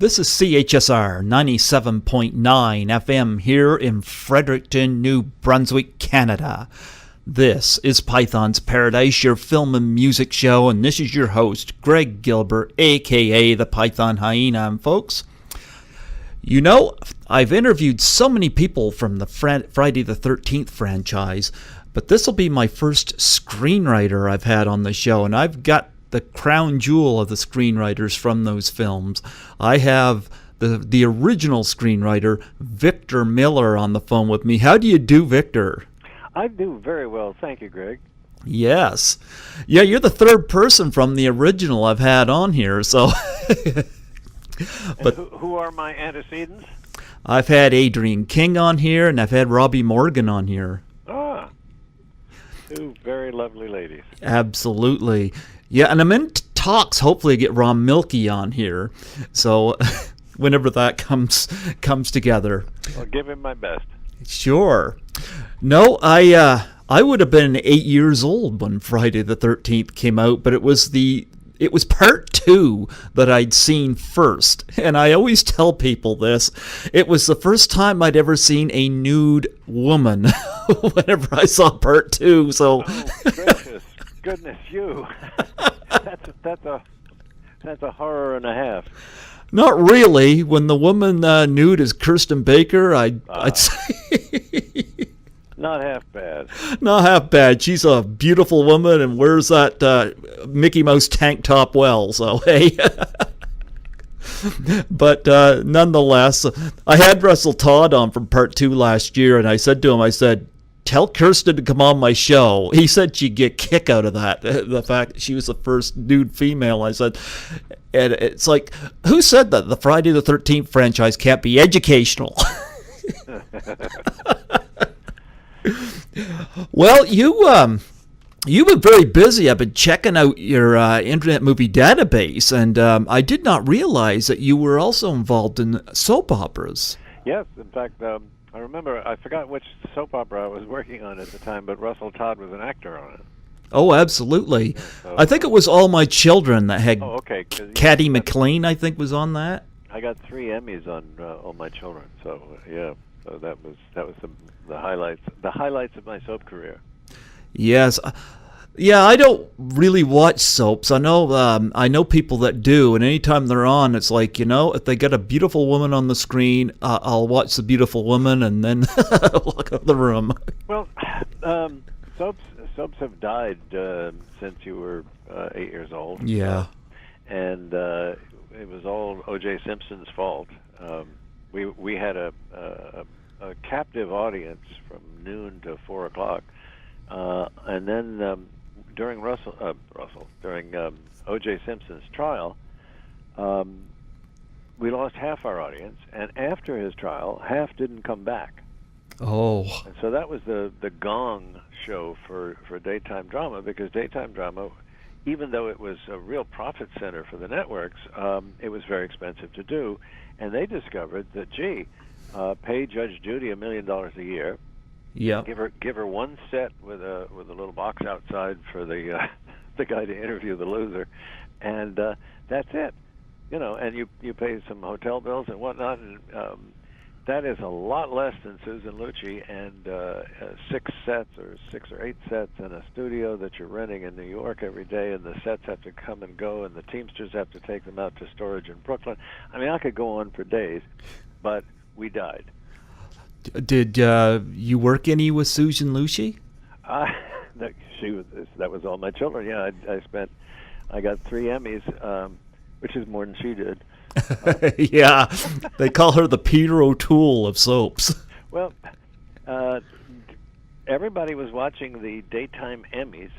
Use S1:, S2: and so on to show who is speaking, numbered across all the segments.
S1: This is CHSR 97.9 FM here in Fredericton, New Brunswick, Canada. This is Python's Paradise, your film and music show, and this is your host, Greg Gilbert, aka the Python Hyena. And folks, you know, I've interviewed so many people from the Friday the 13th franchise, but this will be my first screenwriter I've had on the show, and I've got the crown jewel of the screenwriters from those films. I have the original screenwriter, Victor Miller, on the phone with me. How do you do, Victor?
S2: I do very well. Thank you, Greg.
S1: Yes. Yeah, you're the third person from the original I've had on here, so...
S2: But who are my antecedents?
S1: I've had Adrienne King on here, and I've had Robbie Morgan on here.
S2: Ah, two very lovely ladies.
S1: Absolutely. Yeah, and I'm in talks, hopefully, to get Ron Milkey on here. So whenever that comes together.
S2: I'll give him my best.
S1: Sure. No, I would have been 8 years old when Friday the 13th came out, but it was part 2 that I'd seen first. And I always tell people this. It was the first time I'd ever seen a nude woman whenever I saw part 2. So
S2: oh, gracious goodness you. That's a horror and a half.
S1: Not really. When the woman nude is Kirsten Baker, I'd say...
S2: Not half bad.
S1: Not half bad. She's a beautiful woman and wears that Mickey Mouse tank top well, so hey. But nonetheless, I had Russell Todd on from part 2 last year, and I said to him, tell Kirsten to come on my show. He said she'd get a kick out of that, the fact that she was the first nude female. I said, and it's like, who said that the Friday the 13th franchise can't be educational? Well, you've been very busy. I've been checking out your Internet Movie Database, and I did not realize that you were also involved in soap operas.
S2: Yes, in fact, I remember, I forgot which soap opera I was working on at the time, but Russell Todd was an actor on it.
S1: Oh, absolutely. So, I think it was All My Children that had Caddy McLean, I think, was on that.
S2: I got 3 Emmys on All My Children, so yeah. So that was the highlights of my soap career.
S1: Yes. Yeah, I don't really watch soaps. I know people that do, and anytime they're on, it's like, if they got a beautiful woman on the screen, I'll watch the beautiful woman and then walk out the room.
S2: Well, soaps have died since you were 8 years old.
S1: Yeah.
S2: And it was all O.J. Simpson's fault. We had a captive audience from noon to 4 o'clock, and then during during O.J. Simpson's trial, we lost half our audience, and after his trial, half didn't come back.
S1: Oh.
S2: And so that was the gong show for daytime drama, because daytime drama, even though it was a real profit center for the networks, it was very expensive to do. And they discovered that, pay Judge Judy $1 million a year.
S1: Yeah.
S2: Give her one set with a little box outside for the guy to interview the loser, and that's it. And you pay some hotel bills and whatnot, and that is a lot less than Susan Lucci and 6 or 8 sets in a studio that you're renting in New York every day, and the sets have to come and go, and the Teamsters have to take them out to storage in Brooklyn. I mean, I could go on for days, but we died.
S1: Did you work any with Susan Lucci?
S2: That was All My Children. Yeah, I got 3 Emmys, which is more than she did.
S1: Yeah, they call her the Peter O'Toole of soaps.
S2: Well, everybody was watching the daytime Emmys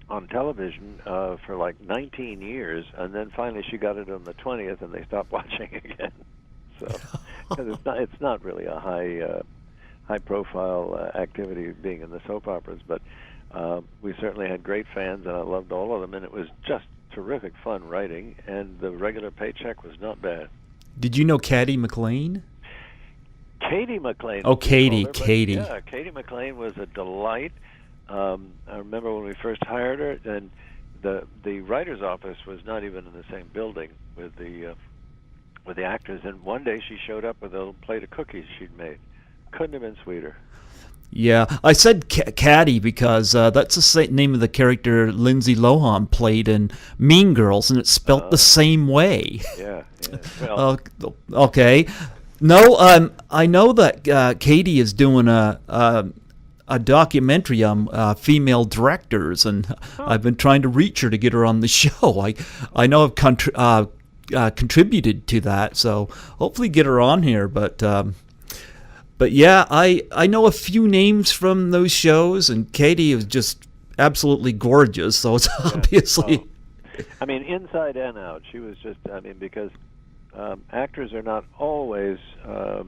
S2: on television for like 19 years, and then finally she got it on the 20th, and they stopped watching again. So it's not really a high profile activity being in the soap operas, but we certainly had great fans, and I loved all of them, and it was just terrific fun writing, and the regular paycheck was not bad.
S1: Did you know Caddy McLean?
S2: Katie McLean.
S1: Oh, Katie.
S2: Yeah, Katie McLean was a delight. I remember when we first hired her, and the writer's office was not even in the same building with the with the actors. And one day she showed up with a plate of cookies she'd made. Couldn't have been sweeter.
S1: Yeah, I said Caddy because that's the name of the character Lindsay Lohan played in Mean Girls, and it's spelt the same way.
S2: Yeah, yeah. Well,
S1: okay. No, I know that Katie is doing a documentary on female directors, and I've been trying to reach her to get her on the show. I know I've contributed to that, so hopefully get her on here. But yeah, I know a few names from those shows, and Katie is just absolutely gorgeous. So it's obviously.
S2: Oh. I mean, inside and out, she was just. I mean, because actors are not always the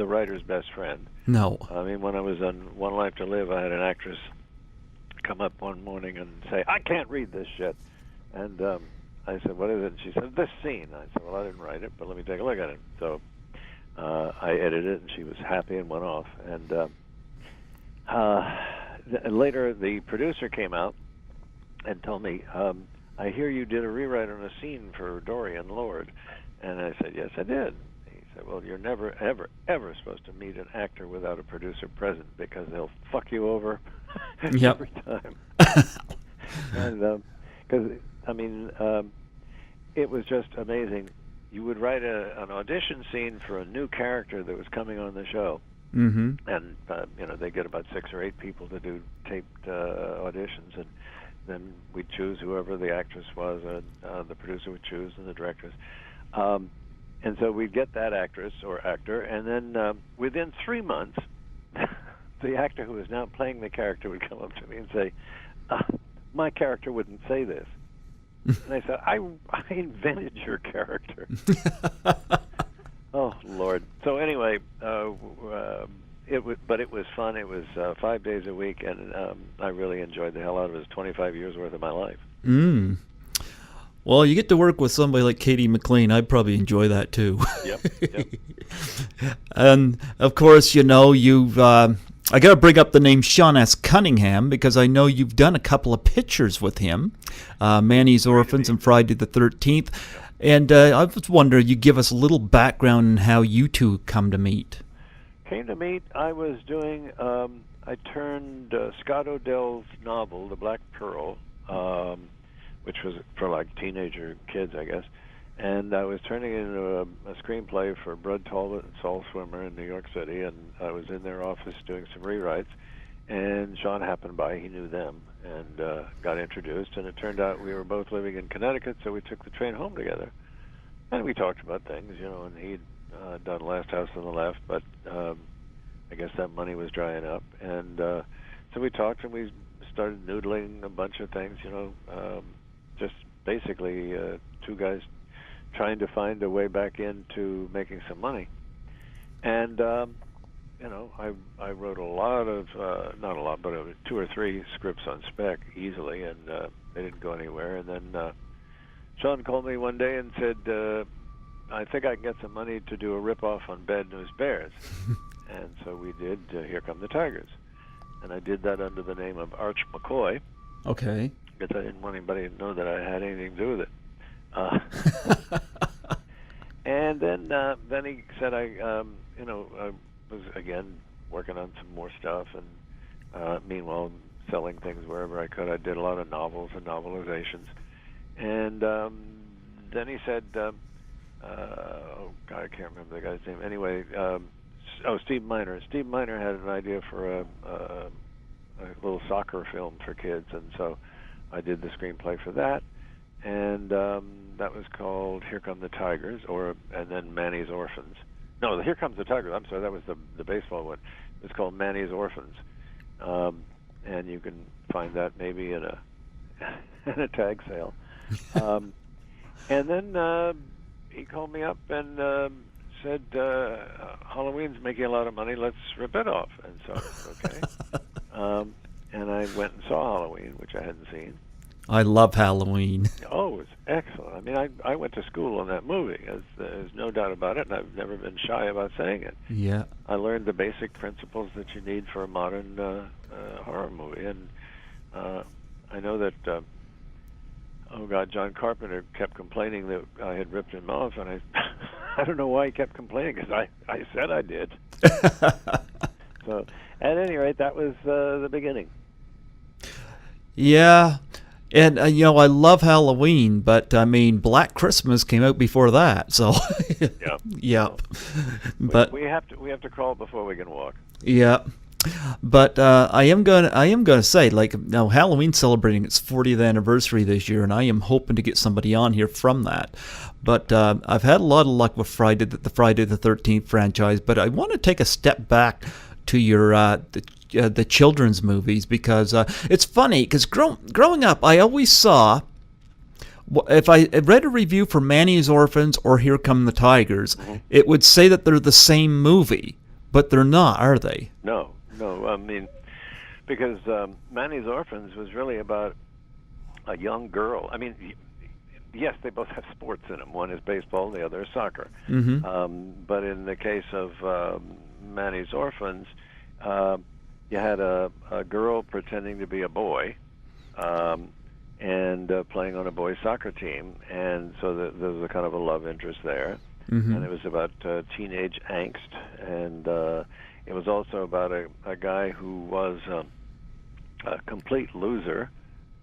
S2: writer's best friend.
S1: No.
S2: I mean, when I was on One Life to Live, I had an actress come up one morning and say, "I can't read this shit," and I said, "What is it?" And she said, "This scene." I said, "Well, I didn't write it, but let me take a look at it." So. I edited it, and she was happy and went off. And later, the producer came out and told me, "I hear you did a rewrite on a scene for Dorian Lord." And I said, "Yes, I did." He said, "Well, you're never, ever, ever supposed to meet an actor without a producer present because they'll fuck you over every time." And because I mean, it was just amazing. You would write an audition scene for a new character that was coming on the show, and they get about 6 or 8 people to do taped auditions, and then we'd choose whoever the actress was, the producer would choose, and the directors. And so we'd get that actress or actor, and then within 3 months, the actor who was now playing the character would come up to me and say, "My character wouldn't say this." And I said, I invented your character. Oh, Lord. So anyway, it was fun. It was 5 days a week, and I really enjoyed the hell out of it. It was 25 years worth of my life.
S1: Well, you get to work with somebody like Katie McLean. I'd probably enjoy that, too.
S2: Yep.
S1: And, of course, you've... I got to bring up the name Sean S. Cunningham because I know you've done a couple of pictures with him, Manny's Orphans and Friday the 13th. And I was wondering, you give us a little background on how you two come to meet.
S2: Came to meet, I was doing, I turned Scott Odell's novel, The Black Pearl, which was for like teenager kids, I guess. And I was turning it into a screenplay for Brud Talbot and Saul Swimmer in New York City, and I was in their office doing some rewrites, and Sean happened by. He knew them, and got introduced, and it turned out we were both living in Connecticut, so we took the train home together. And we talked about things, and he'd done Last House on the Left, but I guess that money was drying up. And so we talked, and we started noodling a bunch of things, just basically two guys trying to find a way back into making some money. And, I wrote a lot of, not a lot, but 2 or 3 scripts on spec easily, and they didn't go anywhere. And then Sean called me one day and said, "I think I can get some money to do a ripoff on Bad News Bears." And so we did Here Come the Tigers. And I did that under the name of Arch McCoy.
S1: Okay.
S2: Because I didn't want anybody to know that I had anything to do with it. And then he said I was again working on some more stuff, and meanwhile selling things wherever I could. I did a lot of novels and novelizations, and then he said, oh God, I can't remember the guy's name. Anyway, Steve Miner. Steve Miner had an idea for a little soccer film for kids, and so I did the screenplay for that. And that was called Here Come the Tigers, and then Manny's Orphans. No, Here Comes the Tigers. I'm sorry, that was the baseball one. It was called Manny's Orphans, and you can find that maybe in a tag sale. And then he called me up and said, "Halloween's making a lot of money. Let's rip it off." And so I said, okay. And I went and saw Halloween, which I hadn't seen.
S1: I love Halloween.
S2: Oh, it's excellent. I mean, I went to school on that movie. There's no doubt about it, and I've never been shy about saying it.
S1: Yeah.
S2: I learned the basic principles that you need for a modern horror movie, and I know that, John Carpenter kept complaining that I had ripped him off, and I don't know why he kept complaining, because I said I did. So, at any rate, that was the beginning.
S1: Yeah. And, I love Halloween, but, Black Christmas came out before that, so...
S2: Yeah.
S1: Yep.
S2: Well,
S1: But...
S2: we have to crawl before we can walk.
S1: Yeah. But I am gonna say, like, now Halloween's celebrating its 40th anniversary this year, and I am hoping to get somebody on here from that. But I've had a lot of luck with the Friday the 13th franchise, but I want to take a step back to your the children's movies, because it's funny, because growing up I always saw, if I read a review for Manny's Orphans or Here Come the Tigers, it would say that they're the same movie, but they're not, are they?
S2: No. I mean, because Manny's Orphans was really about a young girl. I mean, yes, they both have sports in them. One is baseball, the other is soccer. But in the case of Manny's Orphans, you had a girl pretending to be a boy, and playing on a boys' soccer team, and so there was a kind of a love interest there. And it was about teenage angst, and it was also about a guy who was a complete loser,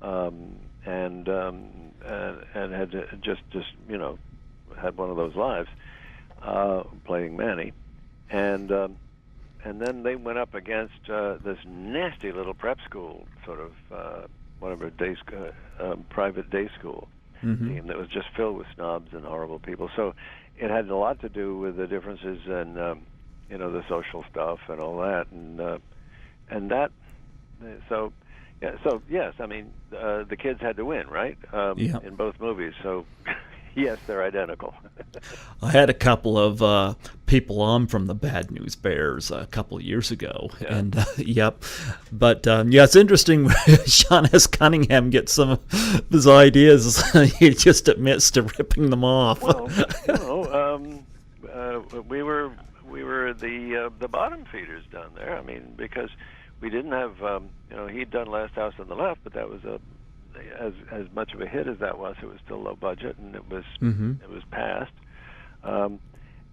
S2: and had just had one of those lives, playing Manny, and then they went up against this nasty little prep school, sort of whatever private day school team that was just filled with snobs and horrible people. So it had a lot to do with the differences in the social stuff and all that, and that. So yes, I mean the kids had to win, right? In both movies. So yes, they're identical.
S1: I had a couple of people on from the Bad News Bears a couple of years ago, and yep. But it's interesting. Sean S. Cunningham gets some of his ideas. He just admits to ripping them off.
S2: Well, we were the bottom feeders down there. I mean, because we didn't have he'd done Last House on the Left, but that was as much of a hit as that was, it was still low budget, and it was passed,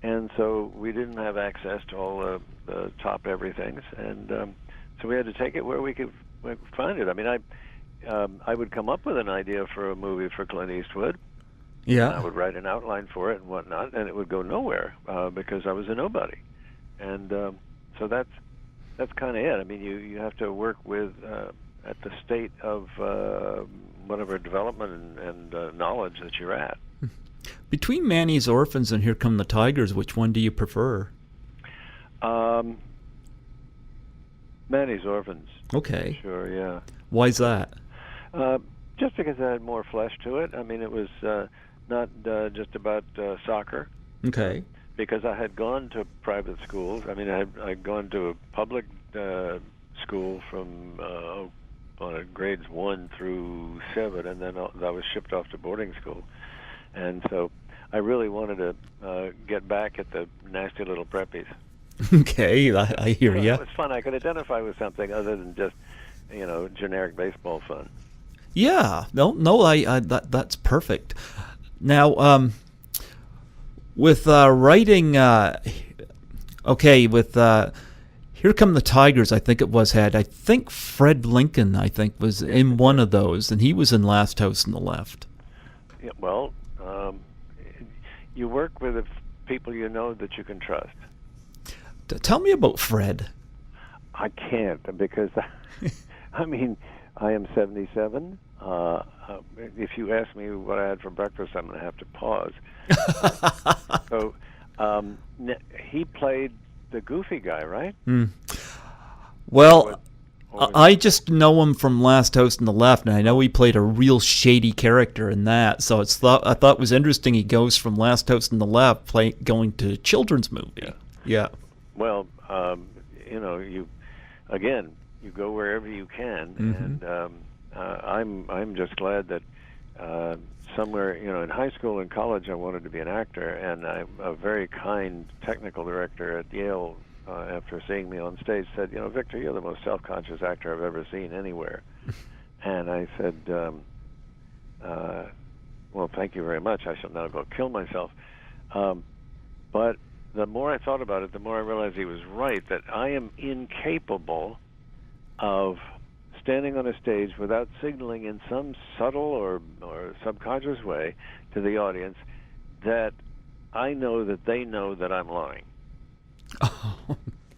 S2: and so we didn't have access to all the top everythings, and so we had to take it where we could find it. I mean, I would come up with an idea for a movie for Clint Eastwood.
S1: Yeah,
S2: I would write an outline for it and whatnot, and it would go nowhere because I was a nobody, and so that's kind of it. I mean, you have to work with at the state of whatever development and knowledge that you're at.
S1: Between Manny's Orphans and Here Come the Tigers, which one do you prefer?
S2: Manny's Orphans.
S1: Okay.
S2: Sure, yeah.
S1: Why's that?
S2: Just because it had more flesh to it. I mean, it was not just about soccer.
S1: Okay.
S2: Because I had gone to private schools. I mean, I'd gone to a public school from grades 1 through 7, and then I was shipped off to boarding school. And so I really wanted to get back at the nasty little preppies.
S1: Okay, I hear you.
S2: It was fun. I could identify with something other than just, generic baseball fun.
S1: Yeah, no, I that's perfect. Now, with writing, with Here Come the Tigers, I think it was I think Fred Lincoln, was in one of those, and he was in Last House on the Left.
S2: Yeah, well, you work with the people you know that you can trust.
S1: Tell me about Fred.
S2: I can't, because, I mean, I am 77. If you ask me what I had for breakfast, I'm going to have to pause. So he played the goofy guy, right?
S1: Well, I just know him from Last House on the Left, and I know he played a real shady character in that. So I thought it was interesting. He goes from Last House on the Left going to a children's movie. Yeah.
S2: Well, you go wherever you can, and I'm just glad that somewhere, in high school and college, I wanted to be an actor, and a very kind technical director at Yale, after seeing me on stage, said, Victor, you're the most self-conscious actor I've ever seen anywhere. And I said, well, thank you very much. I shall now go kill myself. But the more I thought about it, the more I realized he was right, that I am incapable of standing on a stage without signaling in some subtle or subconscious way to the audience that I know that they know that I'm lying.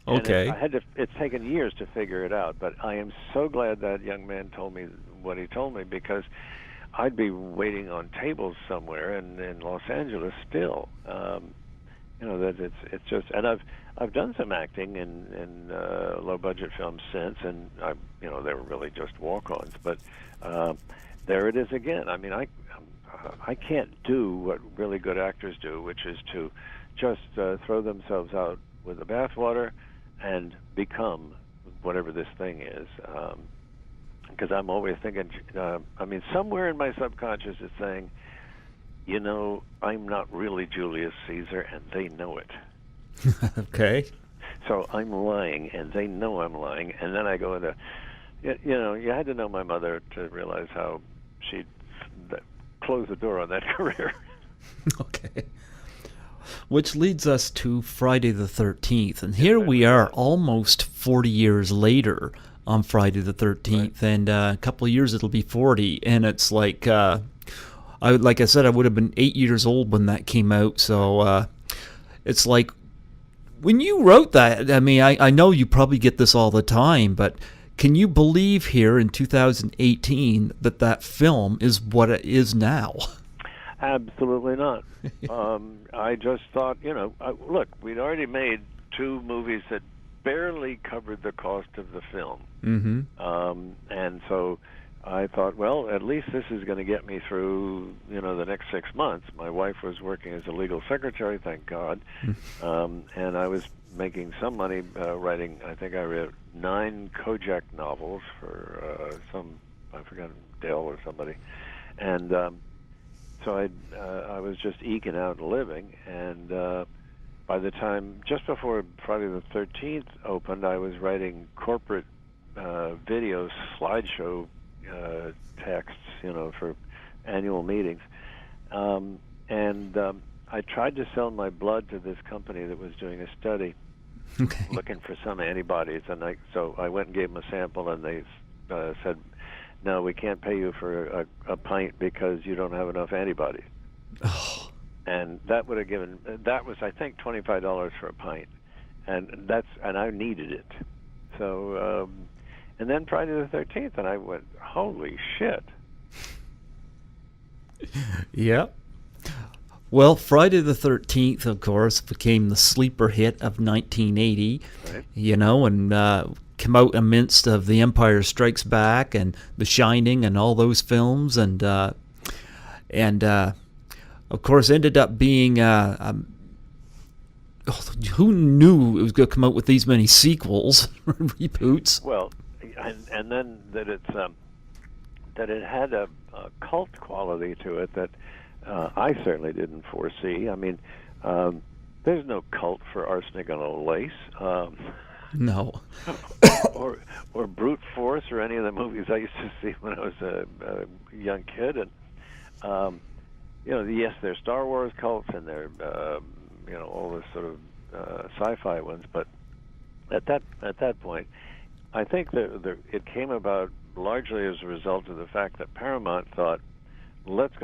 S1: Okay.
S2: And it's taken years to figure it out, but I am so glad that young man told me what he told me, because I'd be waiting on tables somewhere in Los Angeles still. That it's just, and I've done some acting in low budget films since, and they were really just walk-ons. But there it is again. I mean, I can't do what really good actors do, which is to just throw themselves out with the bathwater and become whatever this thing is. Because I'm always thinking, somewhere in my subconscious is saying, I'm not really Julius Caesar, and they know it.
S1: Okay.
S2: So I'm lying, and they know I'm lying. And then I go into, you had to know my mother to realize how she'd close the door on that career.
S1: Okay. Which leads us to Friday the 13th. And here we are almost 40 years later on Friday the 13th. Right. And a couple of years it'll be 40. And it's like, like I said, I would have been 8 years old when that came out. So it's like, when you wrote that, I mean, I know you probably get this all the time, but can you believe here in 2018 that film is what it is now?
S2: Absolutely not. I just thought, look, we'd already made 2 movies that barely covered the cost of the film.
S1: Mm-hmm.
S2: And so I thought, well, at least this is going to get me through, the next 6 months. My wife was working as a legal secretary, thank God, and I was making some money writing. I think I read 9 Kojak novels for I forgot, Dale or somebody, and so I was just eking out a living. And by the time, just before Friday the 13th opened, I was writing corporate video slideshow texts, for annual meetings, and I tried to sell my blood to this company that was doing a study, looking for some antibodies, and so I went and gave them a sample, and they said, "No, we can't pay you for a pint because you don't have enough antibodies."
S1: Oh.
S2: And that would have that was, I think, $25 for a pint, and I needed it, so. And then Friday the 13th, and I went, holy shit.
S1: Yep. Well, Friday the 13th, of course, became the sleeper hit of 1980, right. And came out amidst of The Empire Strikes Back and The Shining and all those films, and of course ended up being who knew it was going to come out with these many sequels, reboots?
S2: Well, and then that it had a cult quality to it that I certainly didn't foresee. I mean, there's no cult for Arsenic on a Lace.
S1: No.
S2: or Brute Force, or any of the movies I used to see when I was a young kid. And yes, there's Star Wars cults, and there all the sort of sci-fi ones. But at that point, I think that it came about largely as a result of the fact that Paramount thought, let's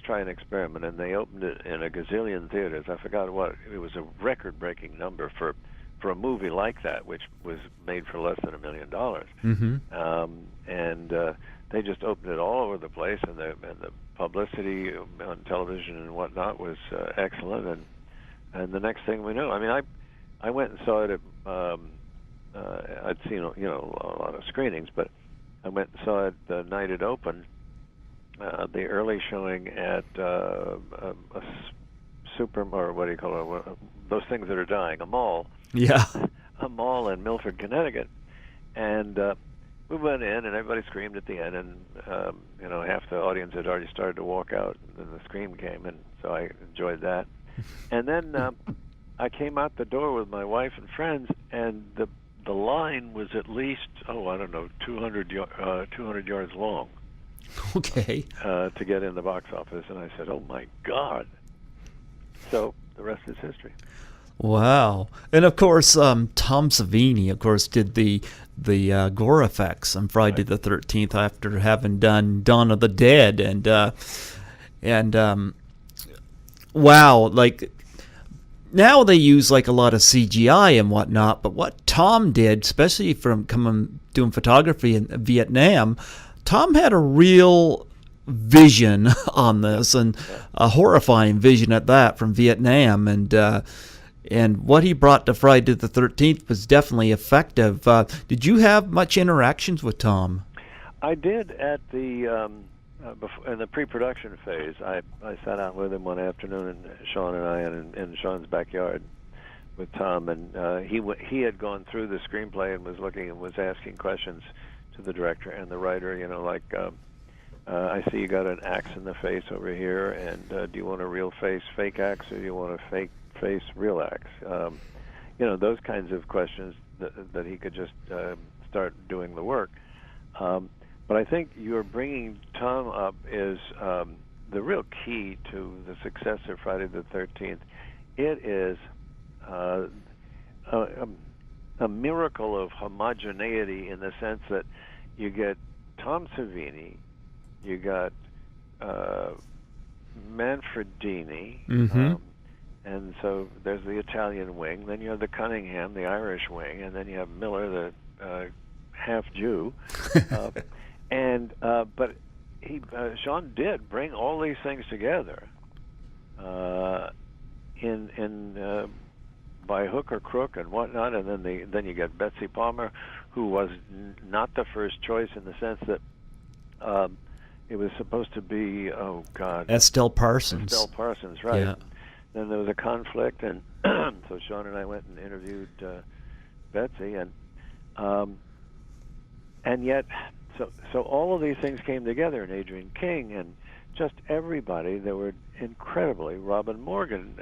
S2: try an experiment, and they opened it in a gazillion theaters. I forgot what it was, a record-breaking number for a movie like that, which was made for less than $1 million.
S1: Mm-hmm.
S2: And they just opened it all over the place, and the publicity on television and whatnot was excellent. And the next thing we knew, I mean, I went and saw it at. I'd seen a lot of screenings, but I went and saw it the night it opened, the early showing at a super, or what do you call it? Those things that are dying, a mall.
S1: Yeah.
S2: A mall in Milford, Connecticut, and we went in, and everybody screamed at the end, and half the audience had already started to walk out, and then the scream came, and so I enjoyed that. And then I came out the door with my wife and friends, and the line was at least, 200 yards long.
S1: Okay.
S2: To get in the box office, and I said, "Oh my God!" So the rest is history.
S1: Wow. And of course, Tom Savini, of course, did the gore effects on Friday the 13th after having done Dawn of the Dead, and wow, like now they use like a lot of CGI and whatnot, but what Tom did, especially from doing photography in Vietnam, Tom had a real vision on this, and a horrifying vision at that from Vietnam, and what he brought to Friday the 13th was definitely effective. Did you have much interactions with Tom?
S2: I did at the in the pre-production phase. I sat out with him one afternoon, and Sean and I in Sean's backyard with Tom, and he had gone through the screenplay and was looking and was asking questions to the director and the writer. You know, like I see you got an axe in the face over here, and do you want a real face fake axe, or do you want a fake face real axe? You know, those kinds of questions that he could just start doing the work. But I think you're bringing Tom up is the real key to the success of Friday the 13th. It is a miracle of homogeneity in the sense that you get Tom Savini, you got Manfredini, and so there's the Italian wing, then you have the Cunningham, the Irish wing, and then you have Miller, the half Jew. But Sean did bring all these things together in by hook or crook and whatnot, and then you get Betsy Palmer, who was not the first choice in the sense that it was supposed to be
S1: Estelle Parsons.
S2: Estelle Parsons, right?
S1: Yeah.
S2: Then there was a conflict, and so Sean and I went and interviewed Betsy, and yet. So all of these things came together, and Adrian King and just everybody. They were incredibly Robin Morgan,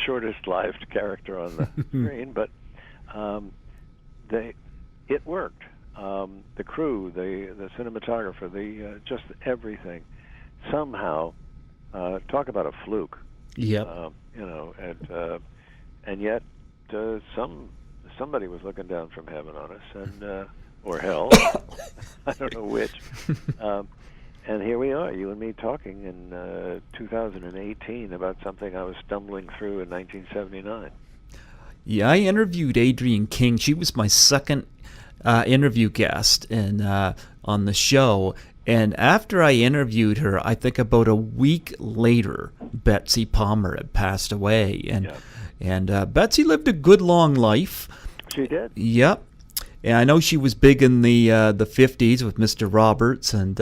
S2: shortest lived character on the screen, but it worked. The crew, the cinematographer, just everything. Somehow, talk about a fluke.
S1: Yeah.
S2: You know, and yet somebody was looking down from heaven on us, and. Or hell, I don't know which. And here we are, you and me talking in 2018 about something I was stumbling through in 1979.
S1: Yeah, I interviewed Adrian King. She was my second interview guest on the show. And after I interviewed her, I think about a week later, Betsy Palmer had passed away. And Betsy lived a good long life.
S2: She did?
S1: Yep. And I know she was big in the 50s with Mr. Roberts and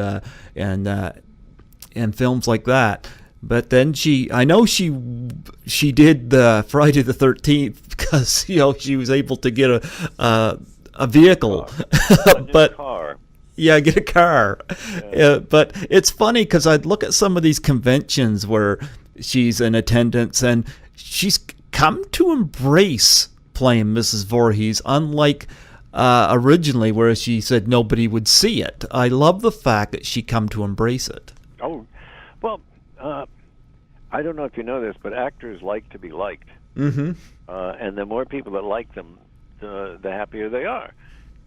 S1: films like that. But then I know she did the Friday the 13th because she was able to get a vehicle,
S2: but car.
S1: Yeah, get a car.
S2: Yeah.
S1: But it's funny because I'd look at some of these conventions where she's in attendance and she's come to embrace playing Mrs. Voorhees, unlike originally where she said nobody would see it. I love the fact that she come to embrace it.
S2: Oh, well, I don't know if you know this, but actors like to be liked.
S1: Mm-hmm.
S2: And the more people that like them, the happier they are.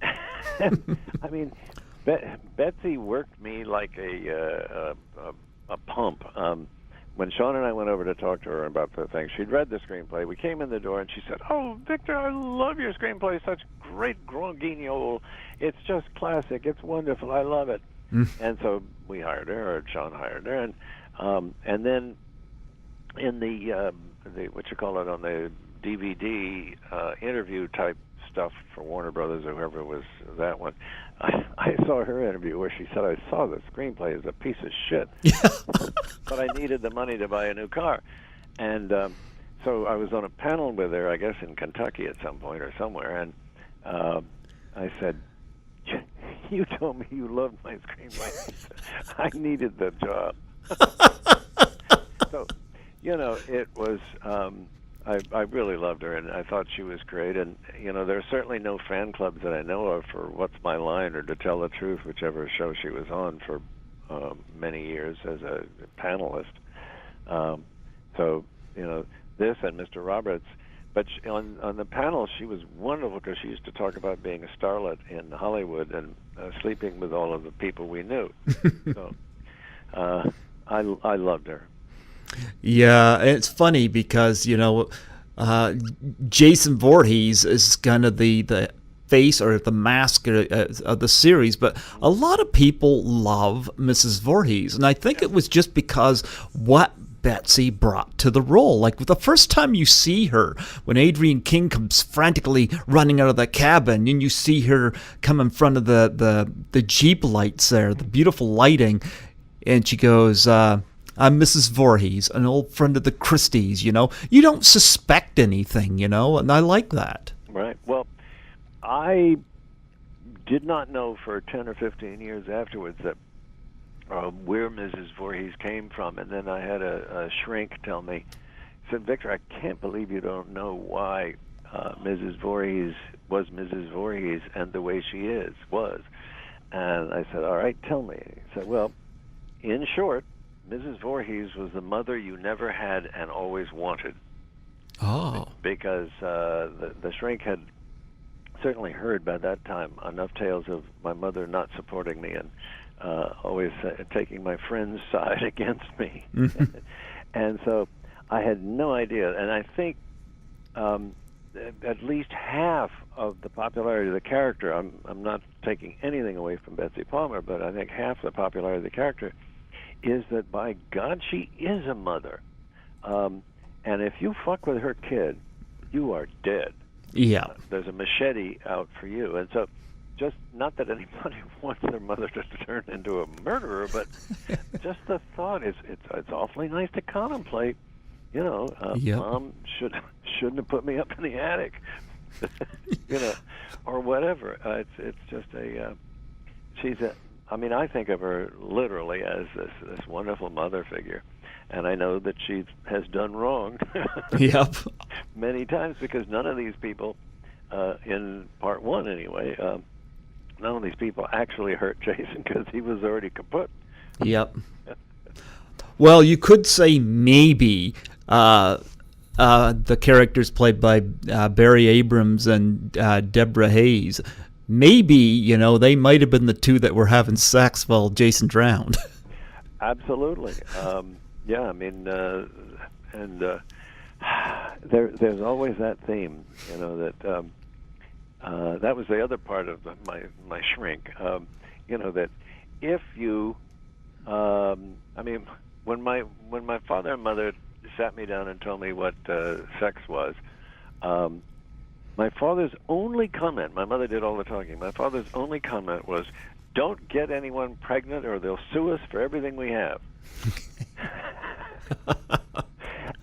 S2: I mean, Betsy worked me like a pump. When Sean and I went over to talk to her about the thing, she'd read the screenplay. We came in the door, and she said, "Oh, Victor, I love your screenplay. Such great grand guignol. It's just classic. It's wonderful. I love it." And so we hired her, or Sean hired her, and then in the what you call it on the DVD interview type stuff for Warner Brothers or whoever was that one, I saw her interview where she said, "I saw the screenplay as a piece of shit, but I needed the money to buy a new car." And so I was on a panel with her, I guess in Kentucky at some point or somewhere, and I said, "You told me you loved my screenplay." She said, "I needed the job." So, it was... I really loved her, and I thought she was great. And, there are certainly no fan clubs that I know of for What's My Line or To Tell the Truth, whichever show she was on for many years as a panelist. So, this and Mr. Roberts. But on the panel, she was wonderful because she used to talk about being a starlet in Hollywood and sleeping with all of the people we knew. So I loved her.
S1: Yeah, it's funny because, Jason Voorhees is kind of the face or the mask of the series, but a lot of people love Mrs. Voorhees, and I think it was just because what Betsy brought to the role. Like the first time you see her, when Adrienne King comes frantically running out of the cabin, and you see her come in front of the Jeep lights there, the beautiful lighting, and she goes, I'm Mrs. Voorhees, an old friend of the Christies, You don't suspect anything, and I like that.
S2: Right. Well, I did not know for 10 or 15 years afterwards that where Mrs. Voorhees came from, and then I had a shrink tell me, he said, Victor, I can't believe you don't know why Mrs. Voorhees was Mrs. Voorhees and the way she was. And I said, all right, tell me. He said, well, in short, Mrs. Voorhees was the mother you never had and always wanted.
S1: Oh.
S2: Because the shrink had certainly heard by that time enough tales of my mother not supporting me and always taking my friend's side against me. And so I had no idea. And I think at least half of the popularity of the character, I'm not taking anything away from Betsy Palmer, but I think half the popularity of the character is that, by God, she is a mother. And if you fuck with her kid, you are dead.
S1: Yeah.
S2: There's a machete out for you. And so, just not that anybody wants their mother to turn into a murderer, but just the thought is it's awfully nice to contemplate.
S1: Yep.
S2: Mom shouldn't have put me up in the attic, or whatever. It's just she's a. I mean, I think of her literally as this wonderful mother figure, and I know that she has done wrong.
S1: Yep.
S2: Many times, because none of these people, in part one anyway, none of these people actually hurt Jason because he was already kaput.
S1: Yep. Well, you could say maybe the characters played by Barry Abrams and Deborah Hayes, maybe, they might have been the two that were having sex while Jason drowned.
S2: Absolutely. Yeah, I mean, and there's always that theme, that that was the other part of my shrink, that if you, I mean, when my father and mother sat me down and told me what sex was, my father's only comment, my mother did all the talking, my father's only comment was, don't get anyone pregnant or they'll sue us for everything we have.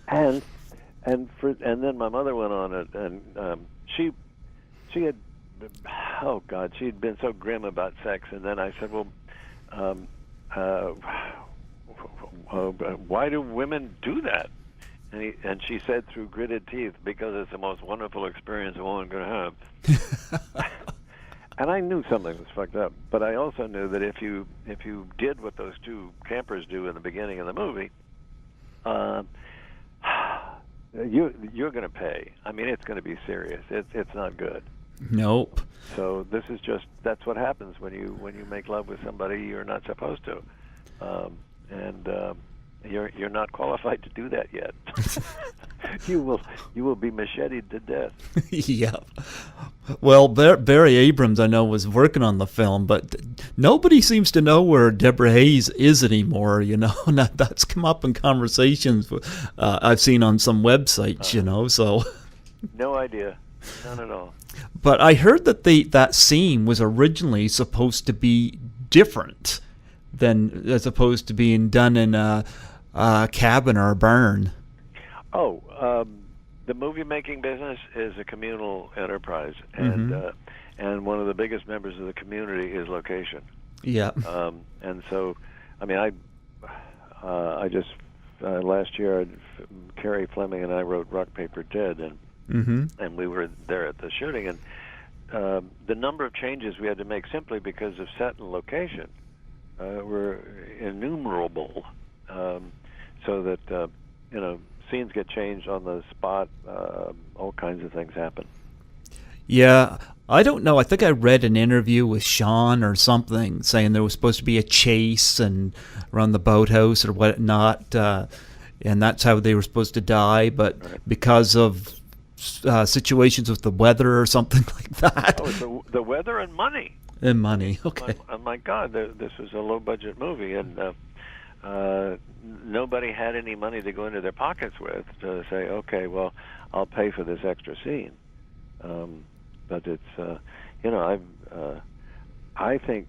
S2: and then my mother went on and she had, oh God, she'd been so grim about sex, and then I said, well, why do women do that? And she said through gritted teeth, because it's the most wonderful experience a woman could have. And I knew something was fucked up, but I also knew that if you did what those two campers do in the beginning of the movie, you're going to pay. I mean, it's going to be serious. It's not good.
S1: Nope.
S2: So this is that's what happens when you make love with somebody you're not supposed to, and you're not qualified to do that yet. You will be macheted to death.
S1: Yeah. Well, Barry Abrams, I know, was working on the film, but nobody seems to know where Deborah Hayes is anymore. And that's come up in conversations I've seen on some websites. So. No
S2: idea, none at all.
S1: But I heard that that scene was originally supposed to be different than as opposed to being done in a cabin or a barn.
S2: Oh, the movie-making business is a communal enterprise, and and one of the biggest members of the community is location.
S1: Yeah.
S2: And so, I mean, I just last year, Carrie Fleming and I wrote Rock Paper Dead, and we were there at the shooting, and the number of changes we had to make simply because of set and location were innumerable. So that scenes get changed on the spot. All kinds of things happen.
S1: Yeah, I don't know. I think I read an interview with Sean or something saying there was supposed to be a chase and around the boathouse or whatnot, and that's how they were supposed to die. But because of situations with the weather or something like that.
S2: Oh, it's the weather and money.
S1: And money, okay.
S2: Oh my God, this was a low-budget movie, and nobody had any money to go into their pockets with to say, okay, well, I'll pay for this extra scene. But it's, I think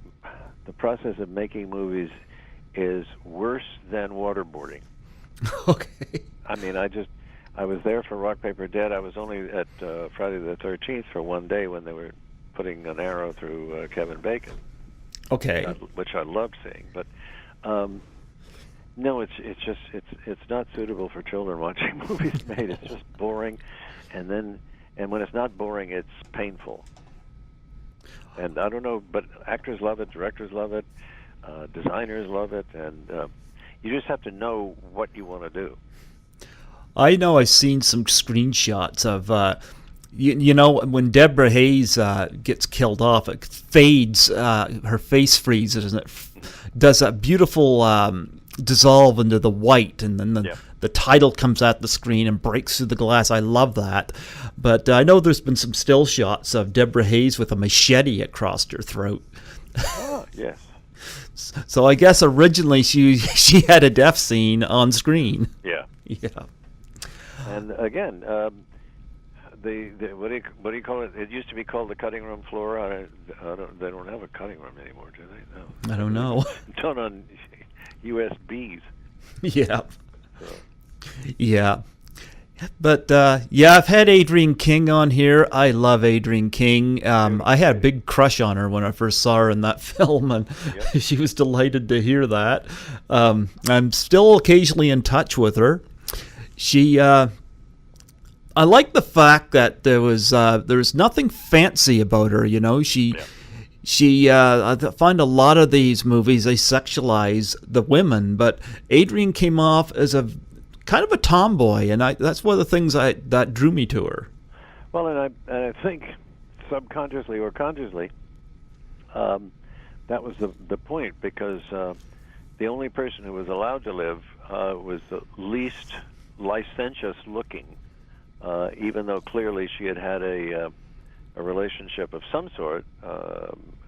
S2: the process of making movies is worse than waterboarding.
S1: Okay.
S2: I mean, I was there for Rock, Paper, Dead. I was only at Friday the 13th for one day when they were putting an arrow through Kevin Bacon.
S1: Okay.
S2: Which I loved seeing, but no, it's not suitable for children watching movies made. It's just boring, and when it's not boring, it's painful. And I don't know, but actors love it, directors love it, designers love it, and you just have to know what you want to do.
S1: I know I've seen some screenshots of, when Deborah Hayes gets killed off, it fades, her face freezes, and it does that beautiful dissolve into the white, and then the title comes at the screen and breaks through the glass. I love that. But I know there's been some still shots of Deborah Hayes with a machete across her throat.
S2: Oh, yes.
S1: So I guess originally she had a death scene on screen.
S2: Yeah.
S1: Yeah.
S2: And again, the what do you call it? It used to be called the cutting room floor. They don't have a cutting room anymore, do they? No.
S1: I don't know.
S2: Done on USBs.
S1: Yeah. So. Yeah. But I've had Adrienne King on here. I love Adrienne King. I had a big crush on her when I first saw her in that film, and she was delighted to hear that. I'm still occasionally in touch with her. I like the fact that there was nothing fancy about her. I find a lot of these movies, they sexualize the women, but Adrienne came off as a kind of a tomboy, and that's one of the things that drew me to her.
S2: Well, and I think subconsciously or consciously, that was the point, because the only person who was allowed to live was the least licentious looking, even though clearly she had a relationship of some sort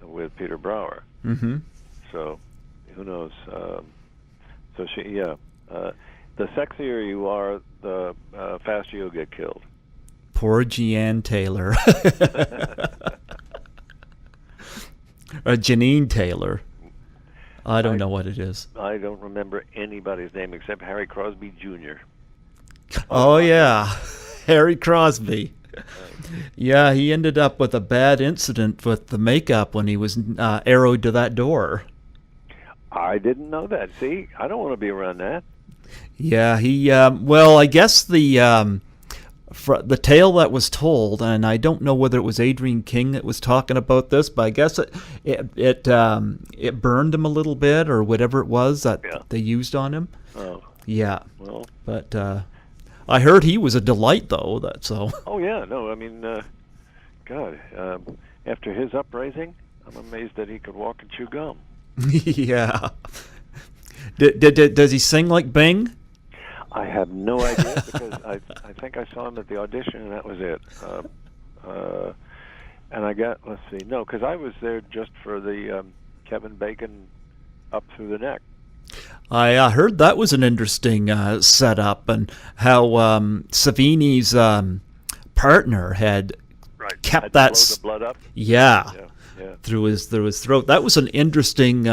S2: with Peter Brower.
S1: Mm-hmm.
S2: So who knows? So the sexier you are, the faster you'll get killed.
S1: Poor Jeanne Taylor. Or Janine Taylor. I don't know what it is.
S2: I don't remember anybody's name except Harry Crosby Jr.
S1: Oh, yeah. Harry Crosby. Yeah, he ended up with a bad incident with the makeup when he was arrowed to that door.
S2: I didn't know that. See, I don't want to be around that.
S1: Yeah, I guess the tale that was told, and I don't know whether it was Adrienne King that was talking about this, but I guess it burned him a little bit, or whatever it was that they used on him.
S2: Oh.
S1: Yeah.
S2: Well.
S1: But I heard he was a delight, though.
S2: Oh yeah, no, I mean, God, after his uprising, I'm amazed that he could walk and chew gum.
S1: Yeah. Does he sing like Bing?
S2: I have no idea, because I think I saw him at the audition, and that was it. And I got, because I was there just for the Kevin Bacon up through the neck.
S1: I heard that was an interesting setup, and how Savini's partner had kept that
S2: blow the blood up.
S1: Yeah. Through his throat. That was an interesting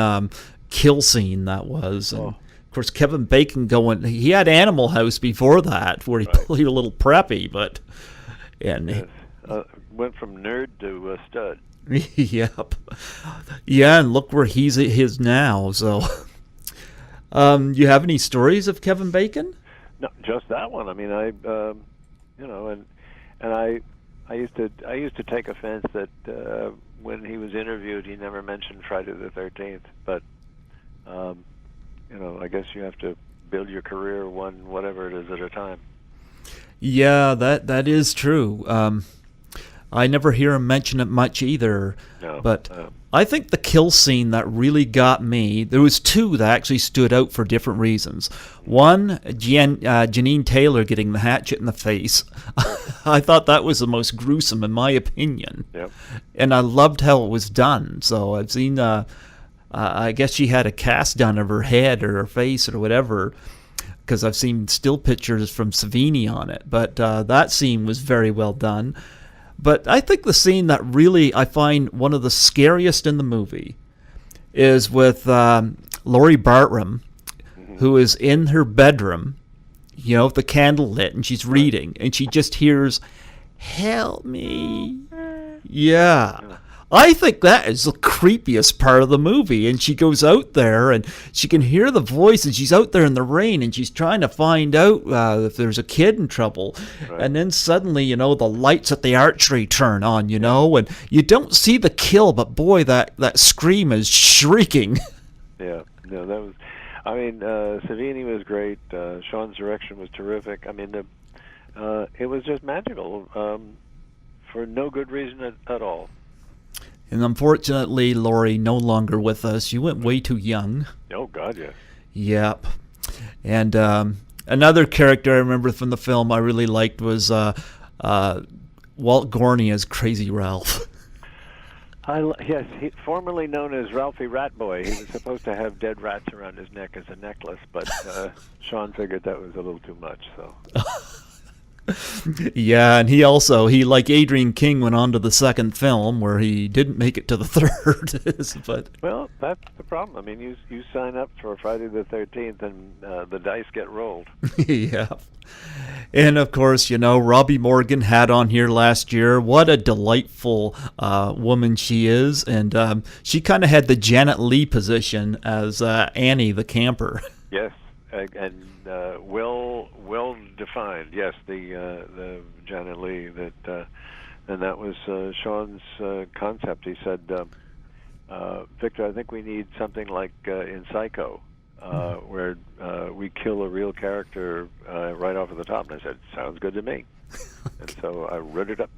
S1: kill scene. That was. And of course, Kevin Bacon he had Animal House before that, where he played a little preppy, but
S2: went from nerd to stud.
S1: Yep. Yeah, and look where he is now. So. You have any stories of Kevin Bacon?
S2: No, just that one. I mean, I used to take offense that when he was interviewed, he never mentioned Friday the 13th. But I guess you have to build your career one whatever it is at a time.
S1: Yeah, that is true. I never hear him mention it much either.
S2: No,
S1: but I think the kill scene that really got me, there was two that actually stood out for different reasons. One, Janine Taylor getting the hatchet in the face. I thought that was the most gruesome in my opinion.
S2: Yep.
S1: And I loved how it was done. So I've seen, I guess she had a cast done of her head or her face or whatever, because I've seen still pictures from Savini on it. But that scene was very well done. But I think the scene that really I find one of the scariest in the movie is with Laurie Bartram, who is in her bedroom, with the candle lit, and she's reading, and she just hears, "Help me." Yeah. I think that is the creepiest part of the movie. And she goes out there and she can hear the voice, and she's out there in the rain and she's trying to find out if there's a kid in trouble. Right. And then suddenly, the lights at the archery turn on, and you don't see the kill, but boy, that scream is shrieking.
S2: Yeah, no, that was, Savini was great. Sean's direction was terrific. It was just magical for no good reason at all.
S1: And unfortunately, Laurie, no longer with us. You went way too young.
S2: Oh, God, yeah.
S1: Yep. And another character I remember from the film I really liked was Walt Gorney as Crazy Ralph.
S2: Yes, formerly known as Ralphie Ratboy. He was supposed to have dead rats around his neck as a necklace, but Sean figured that was a little too much, so...
S1: Yeah, and he like Adrian King, went on to the second film where he didn't make it to the third. But
S2: well, that's the problem. You sign up for Friday the 13th and the dice get rolled.
S1: Yeah. And of course, Robbie Morgan had on here last year. What a delightful woman she is. And she kind of had the Janet Leigh position as Annie the camper.
S2: Yes, and well defined. Yes, the Janet Leigh and that was Sean's concept. He said, Victor, I think we need something like in Psycho, where we kill a real character right off of the top. And I said, sounds good to me. And so I wrote it up.